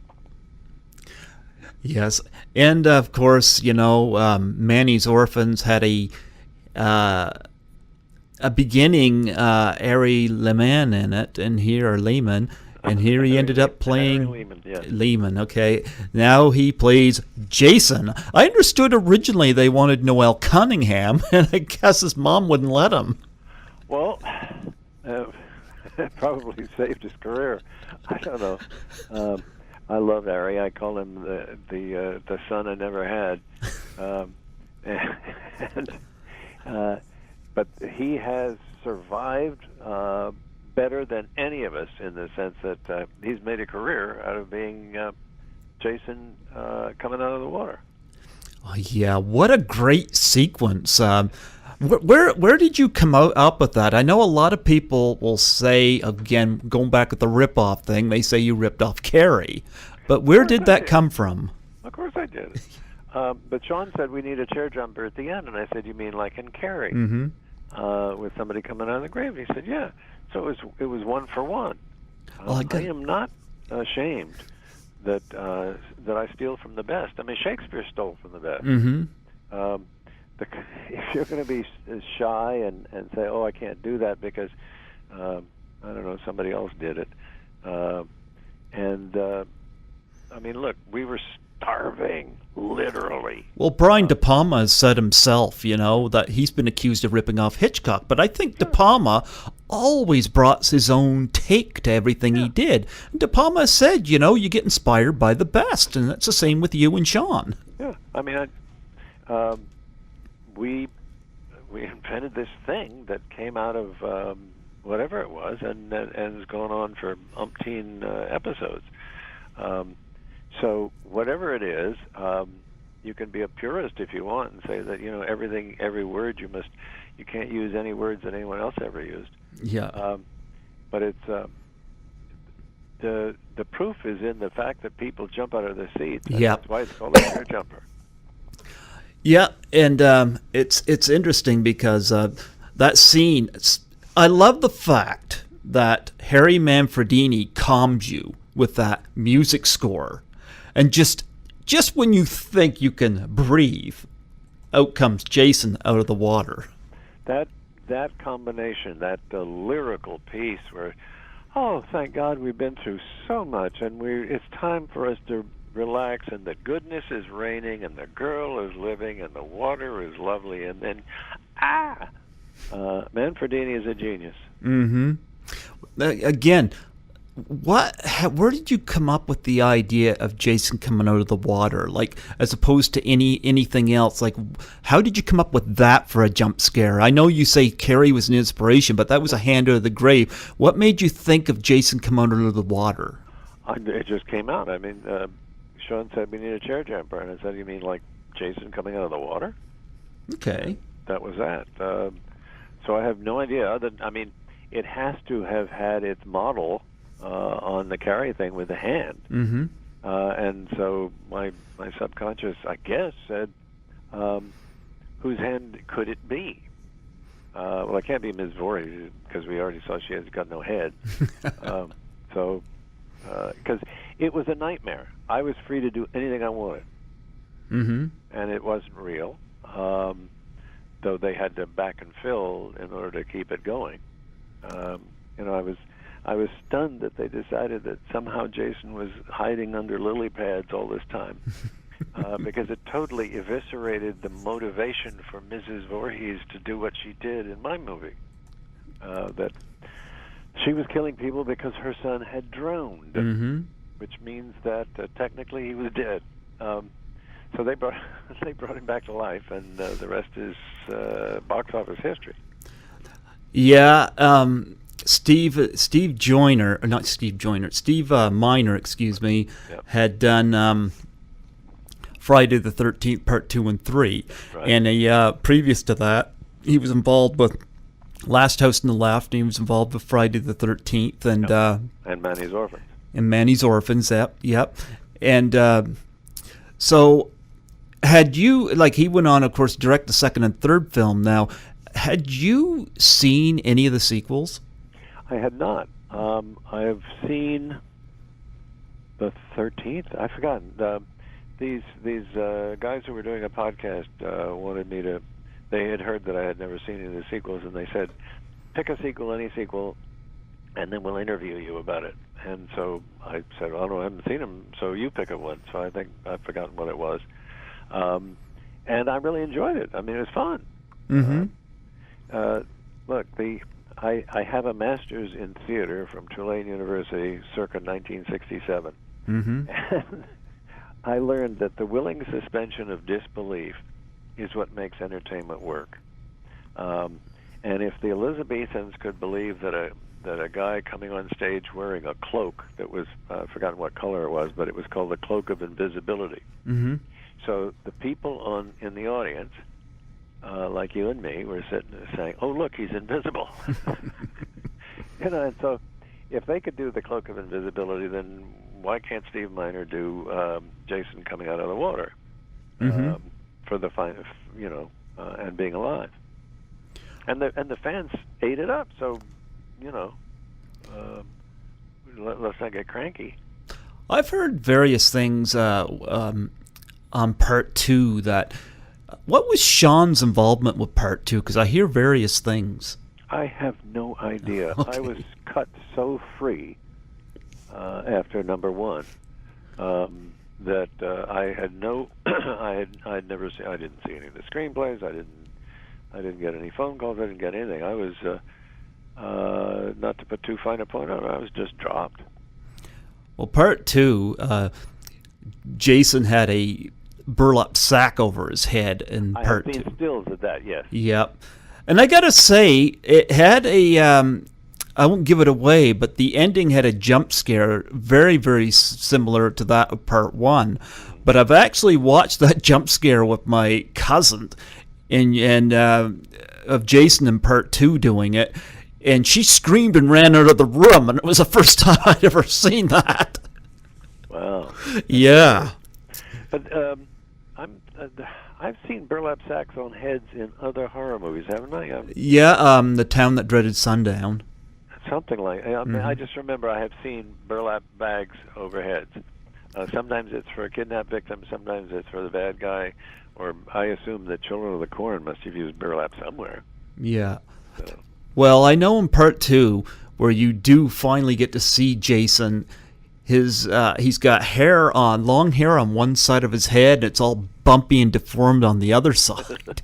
S1: Yes, and of course, Manny's Orphans had a beginning Ari Lehman in it, and here he ended up playing Lehman. Okay, now he plays Jason. I understood originally they wanted Noel Cunningham, and I guess his mom wouldn't let him.
S2: Well, probably saved his career. I don't know. I love Ari. I call him the son I never had. But he has survived better than any of us in the sense that he's made a career out of being Jason coming out of the water.
S1: Oh, yeah, what a great sequence. Where did you come up with that? I know a lot of people will say, again, going back with the rip-off thing, they say you ripped off Carrie. But where did that come from?
S2: Of course I did. But Sean said we need a chair jumper at the end, and I said, you mean like in Carrie?
S1: Mm-hmm.
S2: With somebody coming out of the grave. He said, yeah. So it was one for one. I am not ashamed that I steal from the best. Shakespeare stole from the best.
S1: Mm-hmm.
S2: If you're going to be shy and say, oh, I can't do that because, I don't know, somebody else did it. Look, we were starving, literally.
S1: Well, Brian De Palma has said himself, that he's been accused of ripping off Hitchcock. But I think De Palma always brought his own take to everything he did. And De Palma said, you get inspired by the best. And that's the same with you and Sean.
S2: Yeah. We invented this thing that came out of whatever it was and has gone on for umpteen episodes. So whatever it is, you can be a purist if you want and say that every word you can't use any words that anyone else ever used.
S1: Yeah.
S2: But it's the proof is in the fact that people jump out of their seats.
S1: Yeah.
S2: That's why it's called a chair jumper.
S1: Yeah, and it's interesting because that scene. I love the fact that Harry Manfredini calms you with that music score. And just when you think you can breathe, out comes Jason out of the water.
S2: That combination, that lyrical piece where, oh, thank God we've been through so much, and it's time for us to relax, and the goodness is raining, and the girl is living, and the water is lovely, and then, Manfredini is a genius.
S1: Mm-hmm. Again, where did you come up with the idea of Jason coming out of the water, like, as opposed to anything else? Like, how did you come up with that for a jump scare? I know you say Carrie was an inspiration, but that was a hand out of the grave. What made you think of Jason coming out of the water?
S2: It just came out. I mean, Sean said we need a chair jumper, and I said, you mean like Jason coming out of the water?
S1: Okay.
S2: That was that. So I have no idea. It has to have had its model on the Carrie thing with the hand.
S1: Mm-hmm.
S2: And so my subconscious, I guess, said, whose hand could it be? Well, it can't be Ms. Voorhees, because we already saw she has got no head. Because it was a nightmare. I was free to do anything I wanted.
S1: Mm-hmm.
S2: And it wasn't real, though they had to back and fill in order to keep it going. I was stunned that they decided that somehow Jason was hiding under lily pads all this time, because it totally eviscerated the motivation for Mrs. Voorhees to do what she did in my movie. That she was killing people because her son had drowned,
S1: mm-hmm.
S2: which means that technically he was dead. So they brought him back to life, and the rest is box office history.
S1: Yeah. Steve Miner, excuse me,
S2: Yep.
S1: had done Friday the 13th, Part 2 and 3.
S2: Right.
S1: And previous to that, he was involved with Last House on the Left, and he was involved with Friday the 13th.
S2: And Manny's Orphans.
S1: And Manny's Orphans, yep. And so had you, like, he went on, of course, direct the second and third film. Now, had you seen any of the sequels?
S2: I had not. I have seen the 13th. I've forgotten. These guys who were doing a podcast wanted me to. They had heard that I had never seen any of the sequels, and they said, "Pick a sequel, any sequel, and then we'll interview you about it." And so I said, "Well, no, I haven't seen them, so you pick a one." So I think I've forgotten what it was, and I really enjoyed it. I mean, it was fun.
S1: Mm-hmm.
S2: Look, I have a master's in theater from Tulane University circa 1967.
S1: Mm-hmm.
S2: And I learned that the willing suspension of disbelief is what makes entertainment work. And if the Elizabethans could believe that a guy coming on stage wearing a cloak that was, I've forgotten what color it was, but it was called the cloak of invisibility.
S1: Mm-hmm.
S2: So the people in the audience, like you and me, were sitting there saying, "Oh, look, he's invisible." And so if they could do the cloak of invisibility, then why can't Steve Miner do Jason coming out of the water for the fine, and being alive? And the fans ate it up. So, let's not get cranky.
S1: I've heard various things on Part 2 that. What was Sean's involvement with Part 2? Because I hear various things.
S2: I have no idea. Okay. I was cut so free after number one that I had no. I'd never seen. I didn't see any of the screenplays. I didn't get any phone calls. I didn't get anything. I was not to put too fine a point on it. I was just dropped.
S1: Well, Part 2, Jason had a burlap sack over his head in Part 2.
S2: I have seen stills of that, yes.
S1: Yep. And I gotta say, it had a, I won't give it away, but the ending had a jump scare very, very similar to that of Part 1. But I've actually watched that jump scare with my cousin and of Jason in Part 2 doing it, and she screamed and ran out of the room, and it was the first time I'd ever seen that.
S2: Wow.
S1: Yeah.
S2: But I've seen burlap sacks on heads in other horror movies, haven't I?
S1: Yeah, The Town That Dreaded Sundown.
S2: That's something like. I mean, I just remember I have seen burlap bags over heads. Sometimes it's for a kidnapped victim. Sometimes it's for the bad guy. Or I assume that Children of the Corn must have used burlap somewhere.
S1: Yeah.
S2: So.
S1: Well, I know in part 2 where you do finally get to see Jason. He's got long hair on one side of his head, and it's all bumpy and deformed on the other side.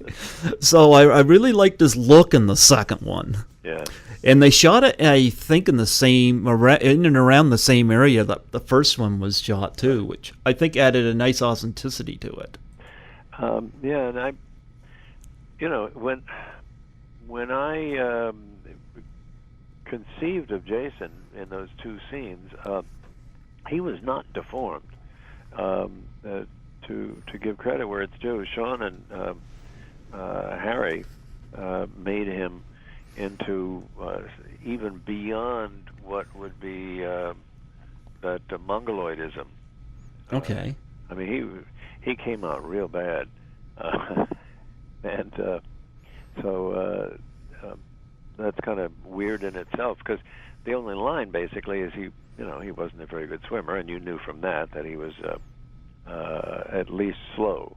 S1: So I really liked his look in the second one.
S2: Yeah.
S1: And they shot it, I think, in and around the same area that the first one was shot too, which I think added a nice authenticity to it.
S2: Yeah, and when I conceived of Jason in those 2 scenes, he was not deformed. To give credit where it's due, Sean and Harry made him into even beyond what would be that mongoloidism.
S1: Okay.
S2: I mean, he came out real bad, and so that's kind of weird in itself, because the only line basically is he wasn't a very good swimmer, and you knew from that he was at least slow,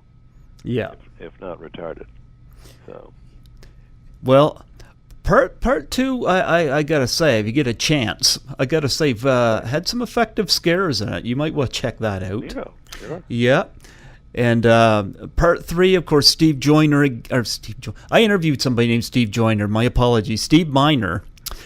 S2: if not retarded. So,
S1: well, part 2, I gotta say, if you get a chance, I gotta say, had some effective scares in it. You might want to check that out.
S2: Yeah, sure.
S1: Yeah. And part 3, of course, I interviewed somebody named Steve Joyner. My apologies, Steve Miner.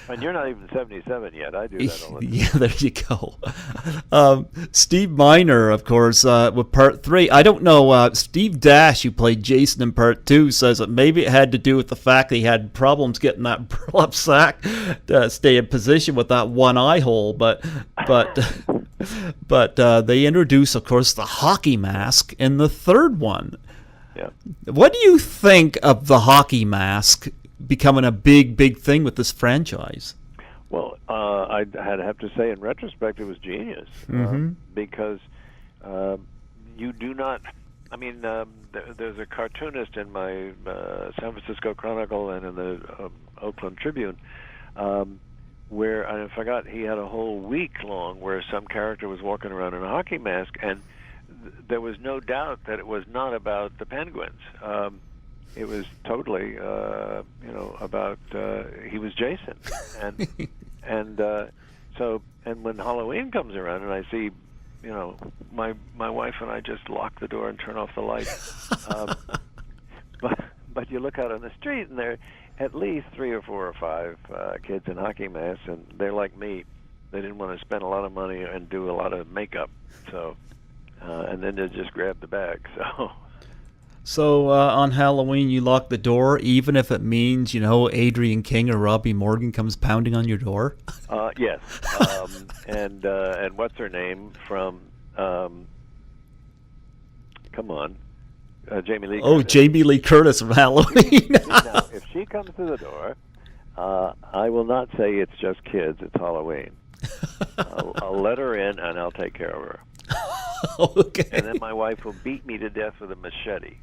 S2: And you're not even 77 yet. I do that all the time.
S1: Yeah, there you go. Steve Miner, of course, with part 3. I don't know. Steve Dash, who played Jason in part 2, says that maybe it had to do with the fact that he had problems getting that burlap sack to stay in position with that one eye hole. But they introduce, of course, the hockey mask in the third one.
S2: Yeah.
S1: What do you think of the hockey mask becoming a big thing with this franchise?
S2: Well, I'd have to say, in retrospect, it was genius, because you do not. I mean, there's a cartoonist in my San Francisco Chronicle and in the Oakland Tribune, where I forgot, he had a whole week long where some character was walking around in a hockey mask, and there was no doubt that it was not about the Penguins. It was totally, about he was Jason, and when Halloween comes around and I see, my wife and I just lock the door and turn off the light. But you look out on the street and there are at least 3 or 4 or 5 kids in hockey masks, and they're like me. They didn't want to spend a lot of money and do a lot of makeup, so and then they just grab the bag.
S1: So on Halloween, you lock the door, even if it means, Adrian King or Robbie Morgan comes pounding on your door?
S2: Yes. And what's her name from, come on, Jamie Lee Curtis.
S1: Oh, Jamie Lee Curtis from Halloween.
S2: Now, if she comes to the door, I will not say it's just kids, it's Halloween. I'll let her in, and I'll take care of her.
S1: Okay.
S2: And then my wife will beat me to death with a machete.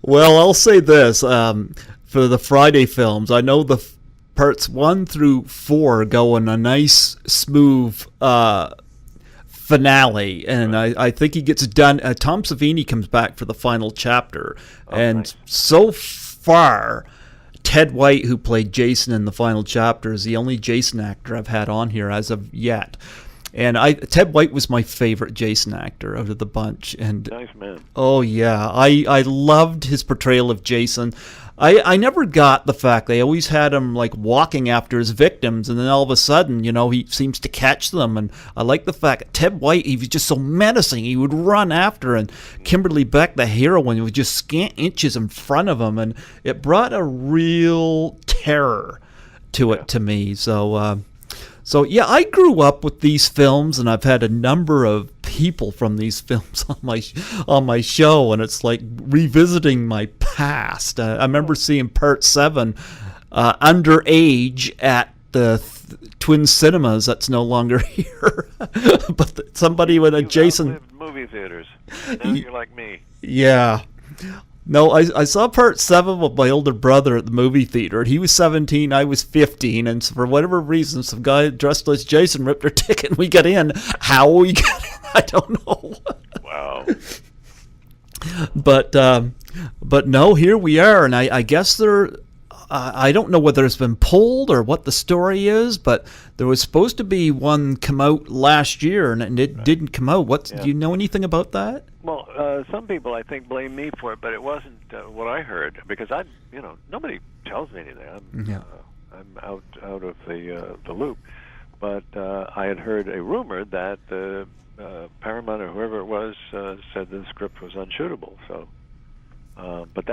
S1: Well, I'll say this. For the Friday films, I know the parts 1 through 4 go in a nice, smooth finale. And I think he gets done. Tom Savini comes back for the final chapter. Nice. So far, Ted White, who played Jason in the final chapter, is the only Jason actor I've had on here as of yet. And Ted White was my favorite Jason actor out of the bunch. And
S2: nice man.
S1: Oh, yeah. I loved his portrayal of Jason. I never got the fact they always had him like walking after his victims, and then all of a sudden, he seems to catch them. And I like the fact that Ted White, he was just so menacing. He would run after, and Kimberly Beck, the heroine, was just scant inches in front of him, and it brought a real terror to it to me. So yeah, I grew up with these films, and I've had a number of people from these films on my show, and it's like revisiting my past. I remember seeing Part 7 underage at the Twin Cinemas. That's no longer here, but somebody with a Jason
S2: outlived movie theaters. Now you're like me.
S1: Yeah. No, I saw part 7 with my older brother at the movie theater. He was 17, I was 15, and for whatever reason, some guy dressed as Jason ripped our ticket and we got in. How we got in, I don't know.
S2: Wow.
S1: But no, here we are, and I guess I don't know whether it's been pulled or what the story is, but there was supposed to be one come out last year, and it didn't come out. Do you know anything about that?
S2: Well, some people I think blame me for it, but it wasn't what I heard because nobody tells me anything. I'm out of the loop. But I had heard a rumor that Paramount or whoever it was said the script was unshootable. So, but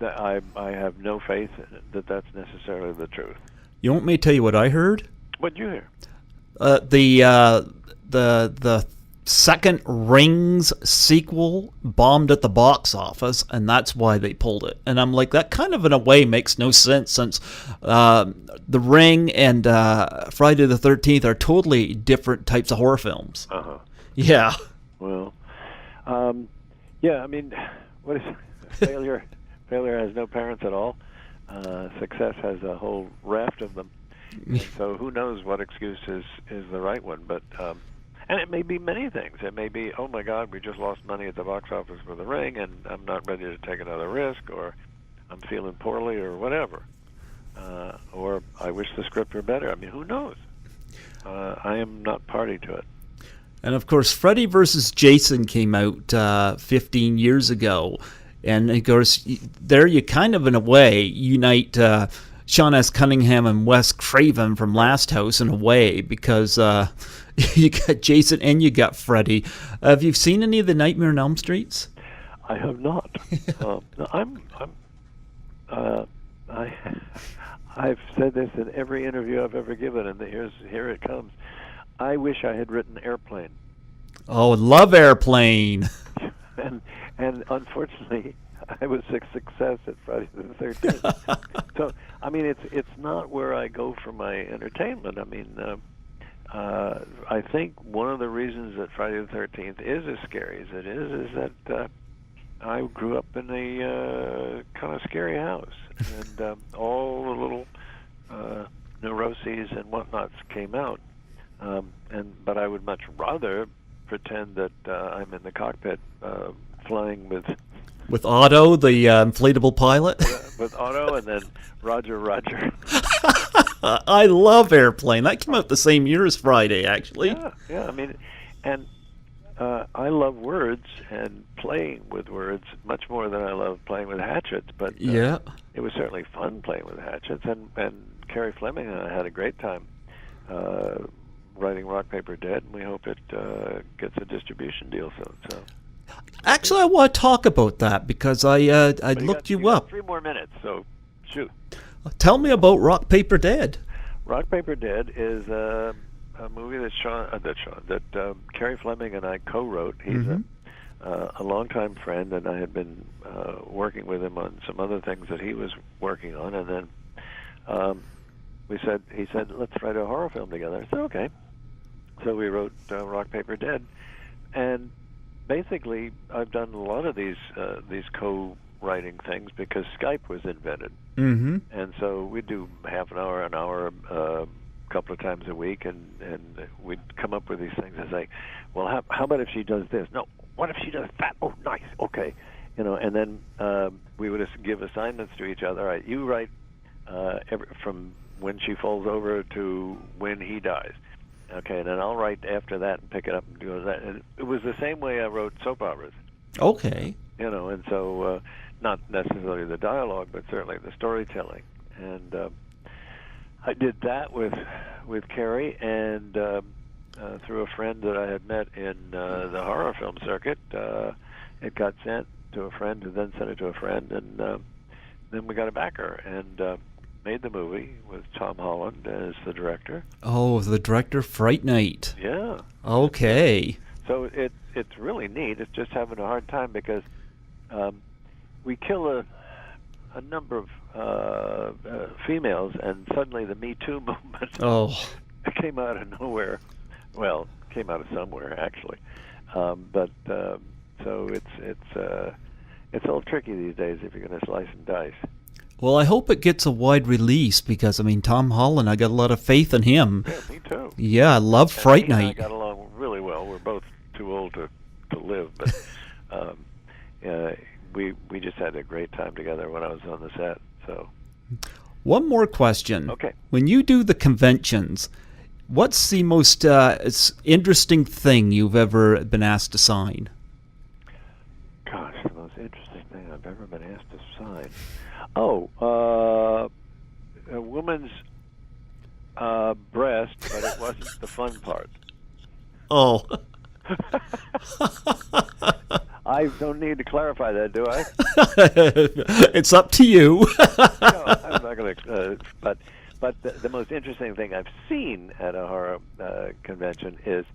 S2: I have no faith that that's necessarily the truth.
S1: You want me to tell you what I heard?
S2: What'd you hear?
S1: The second Rings sequel bombed at the box office, and that's why they pulled it. And I'm like, that kind of in a way makes no sense, since The Ring and Friday the 13th are totally different types of horror films. Yeah.
S2: Well, yeah. I mean, what is failure? Failure has no parents at all. Success has a whole raft of them. And so who knows what excuse is the right one? But and it may be many things. It may be, oh my God, we just lost money at the box office for The Ring, and I'm not ready to take another risk, or I'm feeling poorly, or whatever. Or I wish the script were better. I mean, who knows? I am not party to it.
S1: And of course, Freddy vs. Jason came out 15 years ago. And of course, there you kind of, in a way, unite Sean S. Cunningham and Wes Craven from Last House in a way, because you got Jason and you got Freddy. Have you seen any of the Nightmare on Elm Streets?
S2: I have not. I've said this in every interview I've ever given, and here it comes. I wish I had written Airplane.
S1: Oh, love Airplane.
S2: And unfortunately, I was a success at Friday the 13th. So, I mean, it's not where I go for my entertainment. I mean, I think one of the reasons that Friday the 13th is as scary as it is that I grew up in a kind of scary house, and all the little neuroses and whatnots came out. But I would much rather pretend that I'm in the cockpit flying
S1: with Otto, the inflatable pilot.
S2: With Otto, and then Roger.
S1: I love Airplane. That came out the same year as Friday, actually.
S2: Yeah. I mean, and I love words and playing with words much more than I love playing with hatchets. But it was certainly fun playing with hatchets, and Carrie Fleming and I had a great time writing Rock, Paper, Dead, and we hope it gets a distribution deal soon. So.
S1: Actually, I want to talk about that because I looked you up.
S2: 3 more minutes, so shoot.
S1: Tell me about Rock, Paper, Dead.
S2: Rock, Paper, Dead is a movie that Carrie Fleming and I co-wrote. He's a longtime friend, and I had been working with him on some other things that he was working on, and then he said, let's write a horror film together. I said, okay. So we wrote Rock, Paper, Dead, and basically, I've done a lot of these co-writing things because Skype was invented, and so we'd do half an hour, a couple of times a week, and we'd come up with these things and say, well, how about if she does this? No, what if she does that? Oh, nice, okay, and then we would give assignments to each other. All right, you write from when she falls over to when he dies. Okay, and then I'll write after that and pick it up and do that. And it was the same way I wrote soap operas.
S1: Okay.
S2: And so not necessarily the dialogue, but certainly the storytelling. And I did that with Carrie, and through a friend that I had met in the horror film circuit, it got sent to a friend who then sent it to a friend, and then we got a backer, and made the movie with Tom Holland as the director.
S1: Oh, the director, Fright Night.
S2: Yeah.
S1: Okay.
S2: So it's really neat. It's just having a hard time because we kill a number of females, and suddenly the Me Too movement came out of nowhere. Well, came out of somewhere actually, but so it's a little tricky these days if you're going to slice and dice.
S1: Well, I hope it gets a wide release because, I mean, Tom Holland, I got a lot of faith in him.
S2: Yeah, me too.
S1: Yeah, I love
S2: And
S1: Fright
S2: he and I
S1: Night.
S2: got along really well. We're both too old to live, but we just had a great time together when I was on the set. So.
S1: One more question.
S2: Okay.
S1: When you do the conventions, what's the most interesting thing you've ever been asked to sign?
S2: Gosh, the most interesting thing I've ever been asked to sign. Oh, a woman's breast, but it wasn't the fun part.
S1: Oh.
S2: I don't need to clarify that, do I?
S1: It's up to you.
S2: No, I'm not going to. But the most interesting thing I've seen at a horror convention is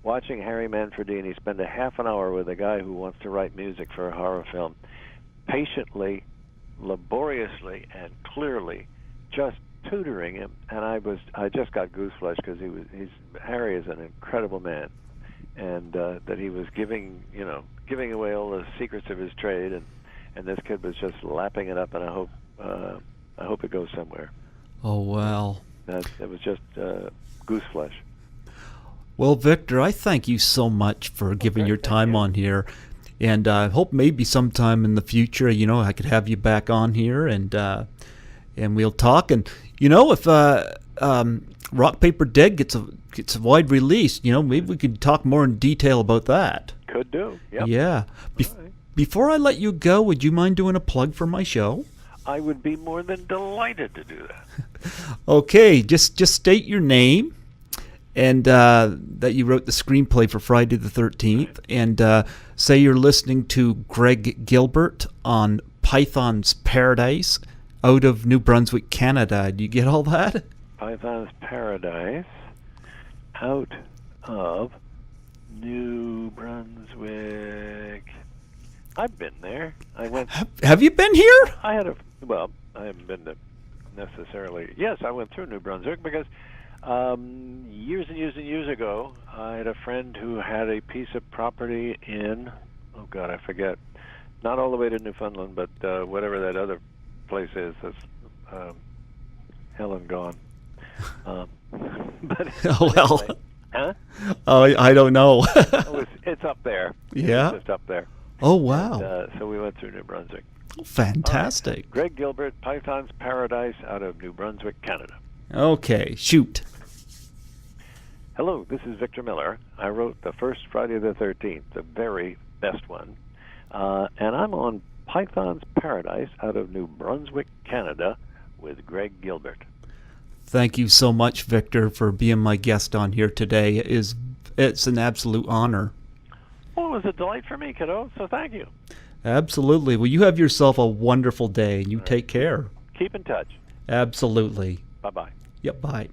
S2: watching Harry Manfredini spend a half an hour with a guy who wants to write music for a horror film, patiently, laboriously, and clearly, just tutoring him. And I just got gooseflesh because Harry is an incredible man, and that he was giving away all the secrets of his trade, and this kid was just lapping it up, and I hope it goes somewhere.
S1: Oh, well.
S2: It was just gooseflesh.
S1: Well, Victor, I thank you so much for giving your time on here, and I hope maybe sometime in the future, I could have you back on here, and we'll talk. And if Rock Paper Dead gets a wide release, maybe we could talk more in detail about that.
S2: Could do. Yep.
S1: Yeah. Before I let you go, would you mind doing a plug for my show?
S2: I would be more than delighted to do that.
S1: Okay, just state your name and that you wrote the screenplay for Friday the 13th, and say you're listening to Greg Gilbert on Python's Paradise out of New Brunswick, Canada. Do you get all that?
S2: Python's Paradise out of New Brunswick. I've been there. I went.
S1: Have you been here?
S2: I haven't been to necessarily. Yes, I went through New Brunswick because years and years and years ago, I had a friend who had a piece of property in, oh God, I forget, not all the way to Newfoundland, but whatever that other place is that's hell and gone. But
S1: Oh, well.
S2: anyway, huh?
S1: Oh, I don't know.
S2: It's up there.
S1: Yeah?
S2: It's just up there.
S1: Oh, wow.
S2: And, so we went through New Brunswick.
S1: Fantastic.
S2: All right. Greg Gilbert, Python's Paradise out of New Brunswick, Canada.
S1: Okay, shoot.
S2: Hello, this is Victor Miller. I wrote the first Friday the 13th, the very best one. And I'm on Python's Paradise out of New Brunswick, Canada with Greg Gilbert.
S1: Thank you so much, Victor, for being my guest on here today. It's an absolute honor.
S2: Well, it was a delight for me, kiddo, so thank you.
S1: Absolutely. Well, you have yourself a wonderful day, and you take care.
S2: Keep in touch.
S1: Absolutely.
S2: Bye-bye.
S1: Yep, bye.